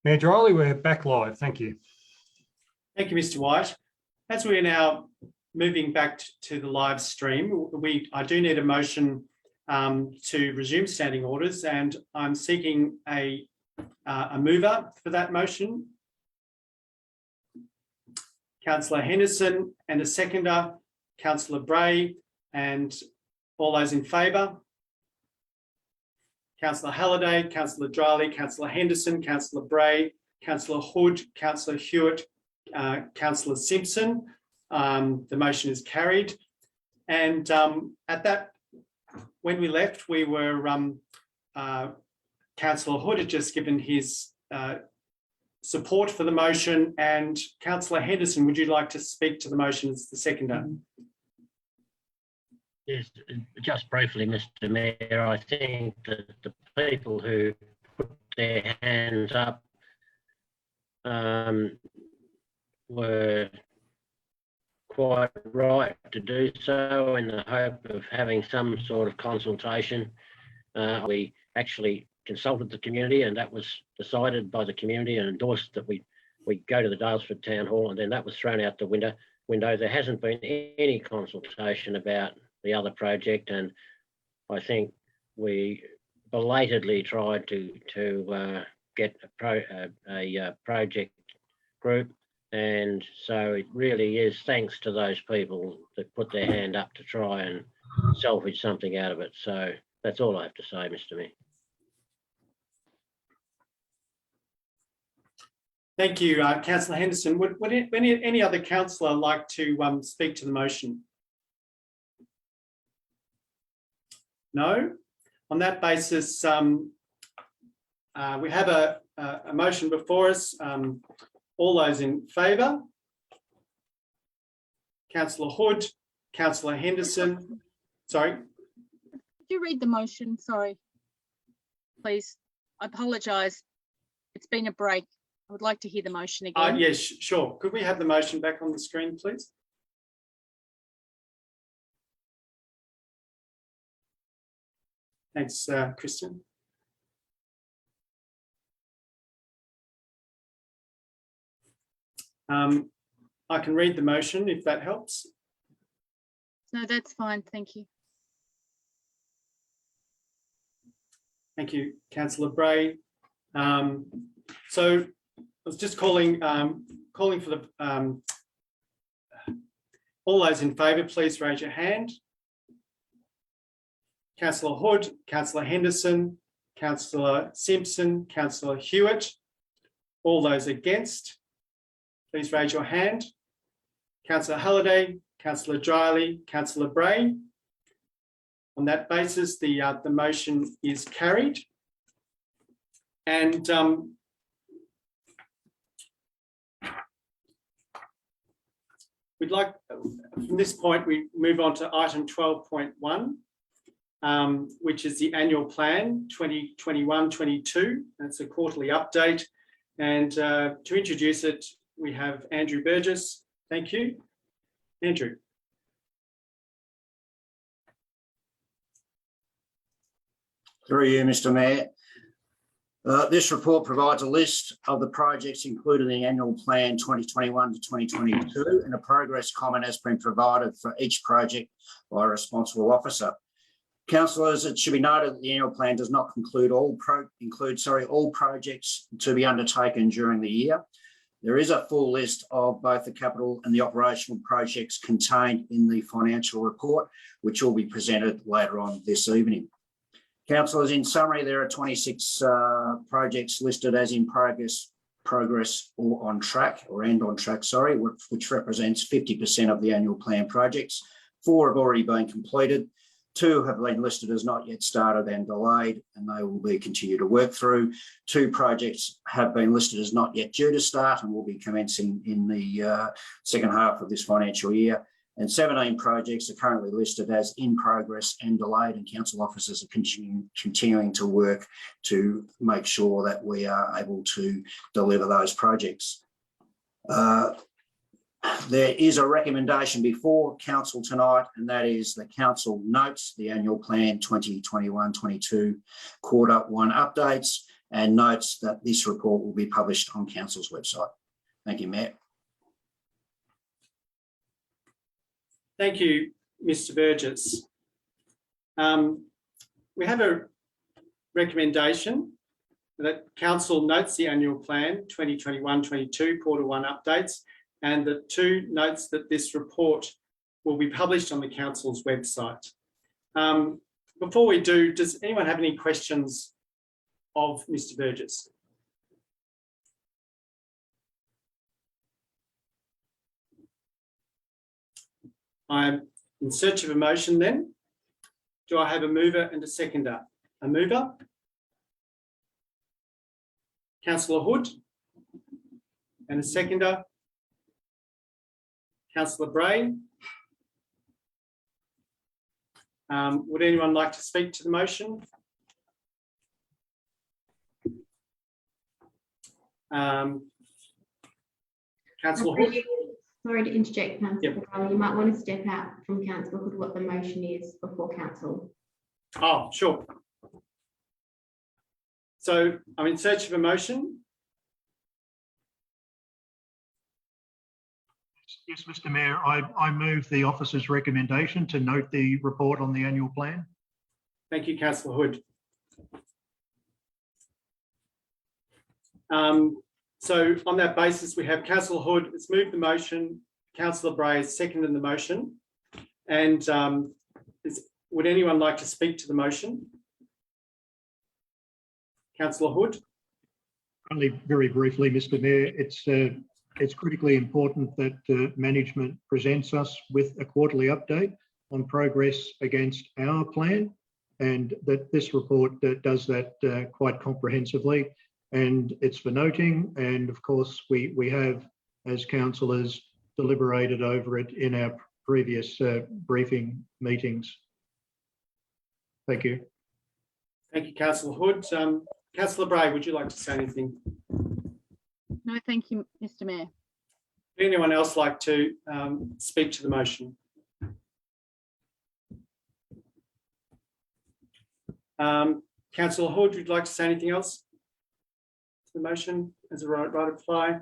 Mayor Dryley, we're back live. Thank you. Thank you, Mr. White. As we're now moving back to the live stream, I do need a motion to resume standing orders, and I'm seeking a mover for that motion. Councillor Henderson, and a seconder, Councillor Bray, and all those in favour. Councillor Halliday, Councillor Dryley, Councillor Henderson, Councillor Bray, Councillor Hood, Councillor Hewitt, Councillor Simpson. The motion is carried. And when we left, we were, Councillor Hood had just given his support for the motion, and Councillor Henderson, would you like to speak to the motion as the seconder? Yes, just briefly, Mr. Mayor, I think that the people who put their hands up were quite right to do so, in the hope of having some sort of consultation. We actually consulted the community, and that was decided by the community and endorsed that we go to the Daylesford Town Hall, and then that was thrown out the window. There hasn't been any consultation about the other project, and I think we belatedly tried to get a project group, and so it really is thanks to those people that put their hand up to try and salvage something out of it. So that's all I have to say, Mr. Mayor. Thank you, Councillor Henderson. Would any other councillor like to speak to the motion? No? On that basis, we have a motion before us. All those in favour? Councillor Hood, Councillor Henderson. Sorry. Could you read the motion? Sorry, please. I apologise. It's been a break. I would like to hear the motion again. Yes, sure. Could we have the motion back on the screen, please? Thanks, Kristen. I can read the motion if that helps. No, that's fine. Thank you. Thank you, Councillor Bray. So I was just calling for the all those in favour, please raise your hand. Councillor Hood, Councillor Henderson, Councillor Simpson, Councillor Hewitt. All those against, please raise your hand. Councillor Halliday, Councillor Dryley, Councillor Bray. On that basis, the motion is carried. And we'd like, from this point, we move on to item 12.1, which is the annual plan 2021-22. That's a quarterly update. And to introduce it, we have Andrew Burgess. Thank you. Andrew. Through you, Mr. Mayor. This report provides a list of the projects included in the annual plan 2021 to 2022, and a progress comment has been provided for each project by a responsible officer. Councillors, it should be noted that the annual plan does not include all projects to be undertaken during the year. There is a full list of both the capital and the operational projects contained in the financial report, which will be presented later on this evening. Councillors, in summary, there are 26 projects listed as in progress or on track, which represents 50% of the annual plan projects. 4 have already been completed. 2 have been listed as not yet started and delayed, and they will be continued to work through. 2 projects have been listed as not yet due to start and will be commencing in the second half of this financial year. And 17 projects are currently listed as in progress and delayed, and council officers are continuing to work to make sure that we are able to deliver those projects. There is a recommendation before council tonight, and that is the council notes the annual plan 2021-22 quarter 1 updates and notes that this report will be published on Council's website. Thank you, Mayor. Thank you, Mr. Burgess. We have a recommendation that Council notes the annual plan 2021-22 quarter one updates, and the 2 notes that this report will be published on the Council's website. Before we do, does anyone have any questions of Mr. Burgess? I'm in search of a motion then. Do I have a mover and a seconder? A mover? Councillor Hood. And a seconder? Councillor Bray. Would anyone like to speak to the motion? Councillor Hood. Sorry to interject, Councillor. Yep. You might want to step out from Councillor Hood what the motion is before Council. Oh, sure. So I'm in search of a motion. Yes, Mr. Mayor, I move the officer's recommendation to note the report on the annual plan. Thank you, Councillor Hood. So on that basis, we have Councillor Hood has moved the motion, Councillor Bray has seconded the motion. And would anyone like to speak to the motion? Councillor Hood. Only very briefly, Mr. Mayor, it's critically important that management presents us with a quarterly update on progress against our plan, and that this report does that quite comprehensively. And it's for noting, and of course we have, as councillors, deliberated over it in our previous briefing meetings. Thank you. Thank you, Councillor Hood. Councillor Bray, would you like to say anything? No, thank you, Mr. Mayor. Would anyone else like to speak to the motion? Councillor Hood, would you like to say anything else to the motion as a right of reply?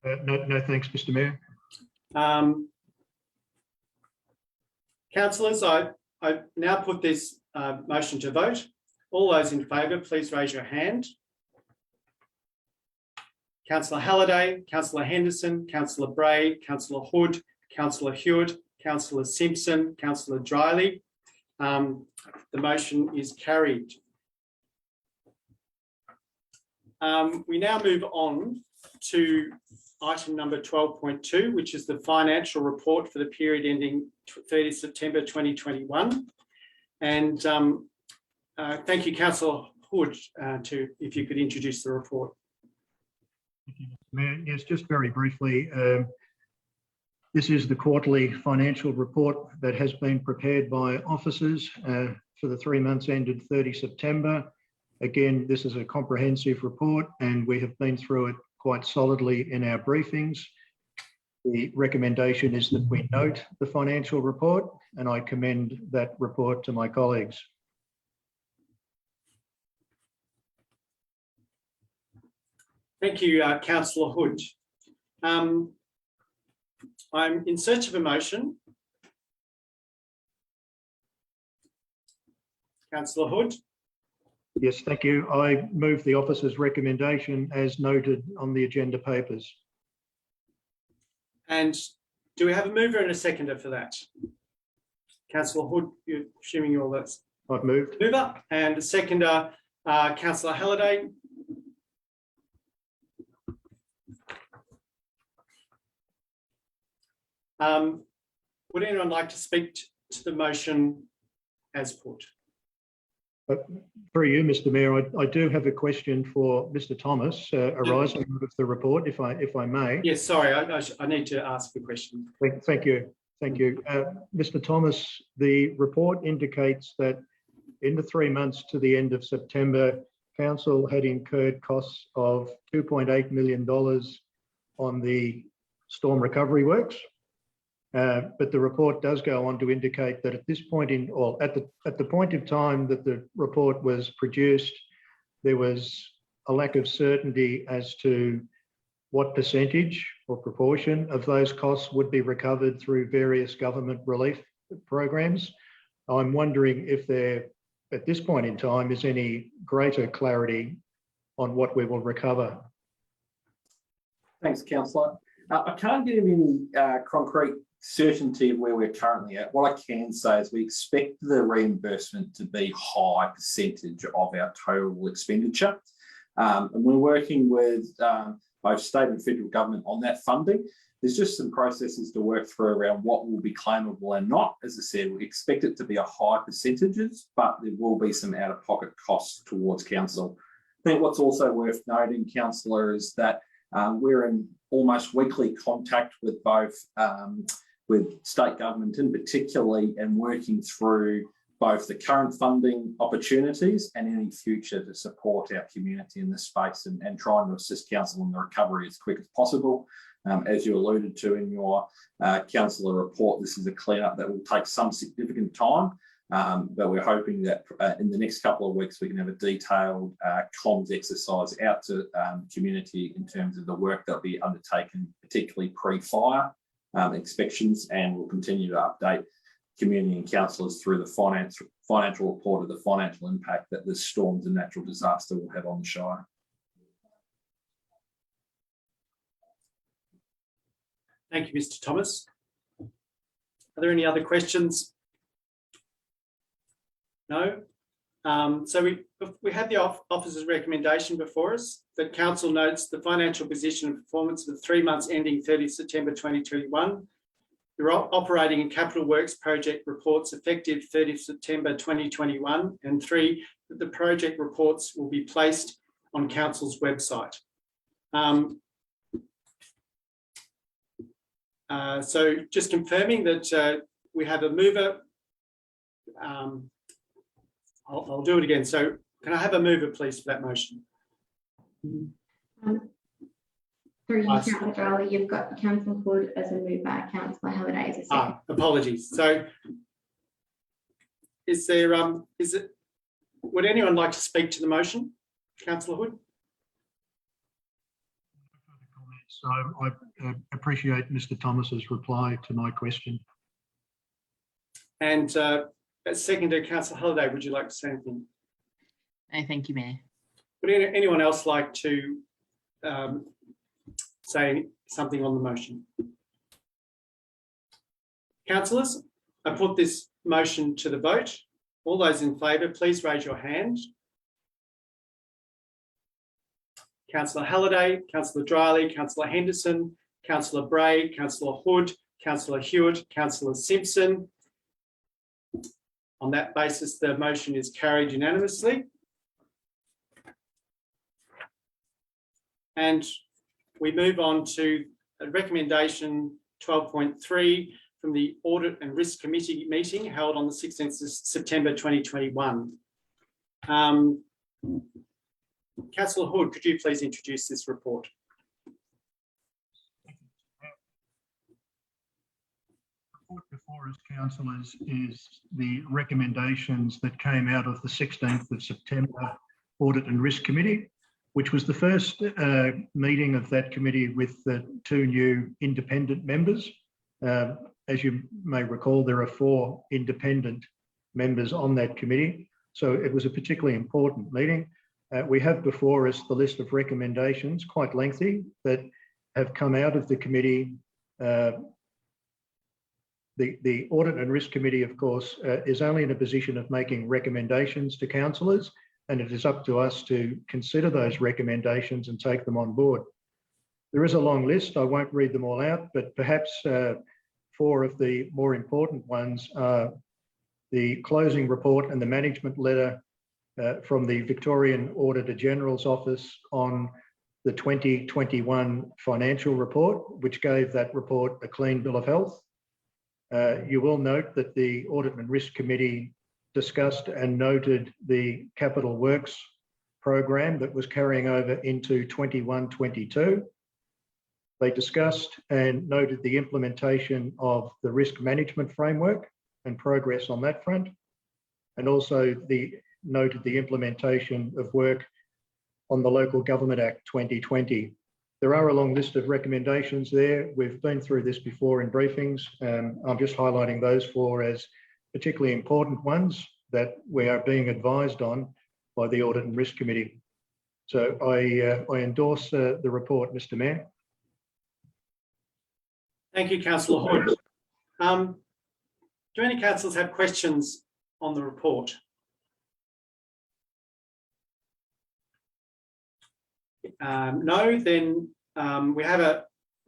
No, thanks, Mr. Mayor. Councillors, I now put this motion to vote. All those in favour, please raise your hand. Councillor Halliday, Councillor Henderson, Councillor Bray, Councillor Hood, Councillor Hewitt, Councillor Simpson, Councillor Drylee. The motion is carried. We now move on to item number 12.2, which is the financial report for the period ending 30 September 2021. And thank you, Councillor Hood, if you could introduce the report. Thank you, Mr. Mayor. Yes, just very briefly, this is the quarterly financial report that has been prepared by officers for the 3 months ended 30 September. Again, this is a comprehensive report and we have been through it quite solidly in our briefings. The recommendation is that we note the financial report, and I commend that report to my colleagues. Thank you, Councillor Hood. I'm in search of a motion. Councillor Hood. Yes, thank you. I move the officer's recommendation as noted on the agenda papers. And do we have a mover and a seconder for that? Councillor Hood, you're assuming you're that I've moved. mover, and a seconder, Councillor Halliday. Would anyone like to speak to the motion as put? For you, Mr. Mayor, I do have a question for Mr. Thomas arising out of the report, if I may. Yes, sorry, I need to ask the question. Thank you. Thank you. Mr. Thomas, the report indicates that in the 3 months to the end of September, Council had incurred costs of $2.8 million on the storm recovery works. But the report does go on to indicate that at this point at the point of time that the report was produced, there was a lack of certainty as to what percentage or proportion of those costs would be recovered through various government relief programs. I'm wondering if there, at this point in time, is any greater clarity on what we will recover. Thanks, Councillor. I can't give any concrete certainty of where we're currently at. What I can say is we expect the reimbursement to be a high percentage of our total expenditure. And we're working with both state and federal government on that funding. There's just some processes to work through around what will be claimable and not. As I said, we expect it to be a high percentages, but there will be some out-of-pocket costs towards council. I think what's also worth noting, Councillor, is that we're in almost weekly contact with both with state government in particularly, and working through both the current funding opportunities and any future to support our community in this space, and trying to assist council in the recovery as quick as possible. As you alluded to in your councillor report, this is a cleanup that will take some significant time, but we're hoping that in the next couple of weeks we can have a detailed comms exercise out to community in terms of the work that will be undertaken, particularly pre-fire inspections, and we'll continue to update community and councillors through the financial report of the financial impact that the storms and natural disaster will have on the Shire. Thank you, Mr. Thomas. Are there any other questions? No. So we had the officer's recommendation before us that council notes the financial position and performance of the 3 months ending 30 September 2021. The operating and capital works project reports effective 30 September 2021, and 3, that the project reports will be placed on council's website. So just confirming that we have a mover. I'll do it again. So can I have a mover, please, for that motion? Through you, Councillor Drowley, you've got Councillor Hood as a mover, Councillor Halliday as a second. Apologies. So is there, would anyone like to speak to the motion? Councillor Hood? So I appreciate Mr. Thomas's reply to my question. And seconder, Councillor Halliday, would you like to say anything? No, thank you, Mayor. Would anyone else like to say something on the motion? Councillors, I put this motion to the vote. All those in favour, please raise your hand. Councillor Halliday, Councillor Drowley, Councillor Henderson, Councillor Bray, Councillor Hood, Councillor Hewitt, Councillor Simpson. On that basis, the motion is carried unanimously. And we move on to recommendation 12.3 from the Audit and Risk Committee meeting held on the 16th of September 2021. Councillor Hood, could you please introduce this report? The report before us, councillors, is the recommendations that came out of the 16th of September Audit and Risk Committee, which was the first meeting of that committee with the 2 new independent members. As you may recall, there are 4 independent members on that committee, so it was a particularly important meeting. We have before us the list of recommendations, quite lengthy, that have come out of the committee. The Audit and Risk Committee, of course, is only in a position of making recommendations to councillors, and it is up to us to consider those recommendations and take them on board. There is a long list. I won't read them all out, but perhaps 4 of the more important ones are the closing report and the management letter from the Victorian Auditor General's Office on the 2021 financial report, which gave that report a clean bill of health. You will note that the Audit and Risk Committee discussed and noted the capital works program that was carrying over into 21-22. They discussed and noted the implementation of the risk management framework and progress on that front, and also noted the implementation of work on the Local Government Act 2020. There are a long list of recommendations there. We've been through this before in briefings. I'm just highlighting those four as particularly important ones that we are being advised on by the Audit and Risk Committee. So I endorse the report, Mr. Mayor. Thank you, Councillor Hood. Do any councillors have questions on the report? No, then we have an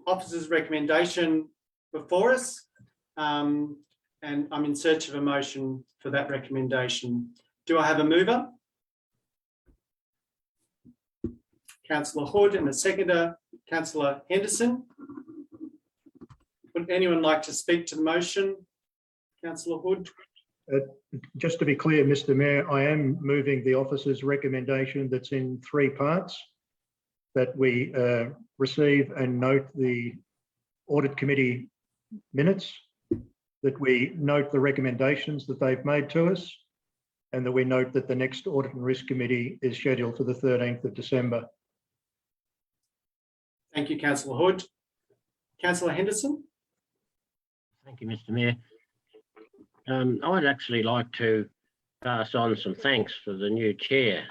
officer's recommendation before us, and I'm in search of a motion for that recommendation. Do I have a mover? Councillor Hood, and a seconder, Councillor Henderson. Would anyone like to speak to the motion? Councillor Hood. Just to be clear, Mr. Mayor, I am moving the officer's recommendation that's in three parts, that we receive and note the Audit Committee minutes, that we note the recommendations that they've made to us, and that we note that the next Audit and Risk Committee is scheduled for the 13th of December. Thank you, Councillor Hood. Councillor Henderson. Thank you, Mr. Mayor. I'd actually like to pass on some thanks for the new chair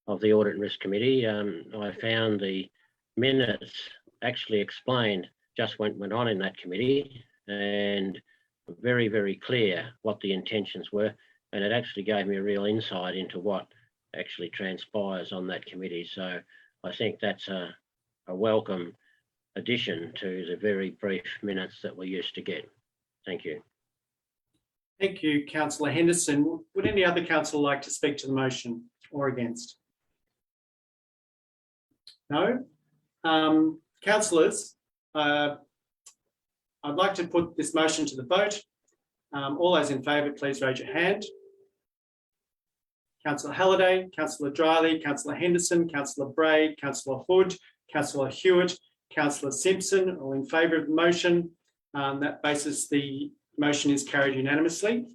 of the Audit and Risk Committee. I found the minutes actually explained just what went on in that committee, and very, very clear what the intentions were. And it actually gave me a real insight into what actually transpires on that committee. So I think that's a welcome addition to the very brief minutes that we used to get. Thank you. Thank you, Councillor Henderson. Would any other councillor like to speak to the motion or against? No? Councillors, I'd like to put this motion to the vote. All those in favour, please raise your hand. Councillor Halliday, Councillor Drylie, Councillor Henderson, Councillor Bray, Councillor Hood, Councillor Hewitt, Councillor Simpson, all in favour of the motion. That basis, the motion is carried unanimously.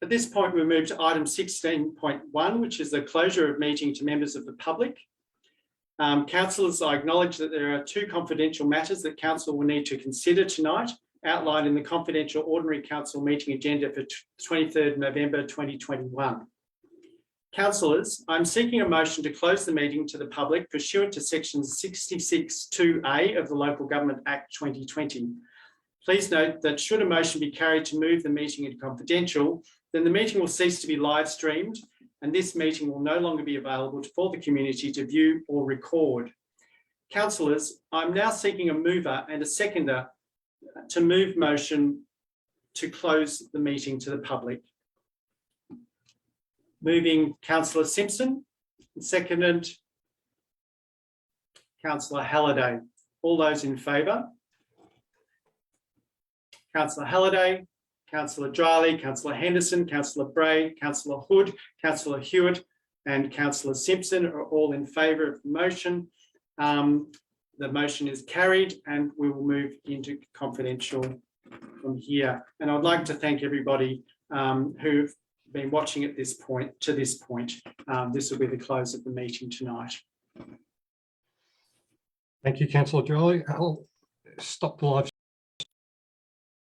At this point, we move to item 16.1, which is the closure of meeting to members of the public. Councillors, I acknowledge that there are two confidential matters that council will need to consider tonight, outlined in the confidential ordinary council meeting agenda for 23rd November 2021. Councillors, I'm seeking a motion to close the meeting to the public pursuant to section 66(2)(a) of the Local Government Act 2020. Please note that should a motion be carried to move the meeting into confidential, then the meeting will cease to be live streamed and this meeting will no longer be available for the community to view or record. Councillors, I'm now seeking a mover and a seconder to move motion to close the meeting to the public. Moving Councillor Simpson, and seconded Councillor Halliday. All those in favour? Councillor Halliday, Councillor Drylie, Councillor Henderson, Councillor Bray, Councillor Hood, Councillor Hewitt and Councillor Simpson are all in favour of the motion. The motion is carried and we will move into confidential from here. And I'd like to thank everybody who've been watching at this point. This will be the close of the meeting tonight. Thank you, Councillor Drylie. I'll stop the live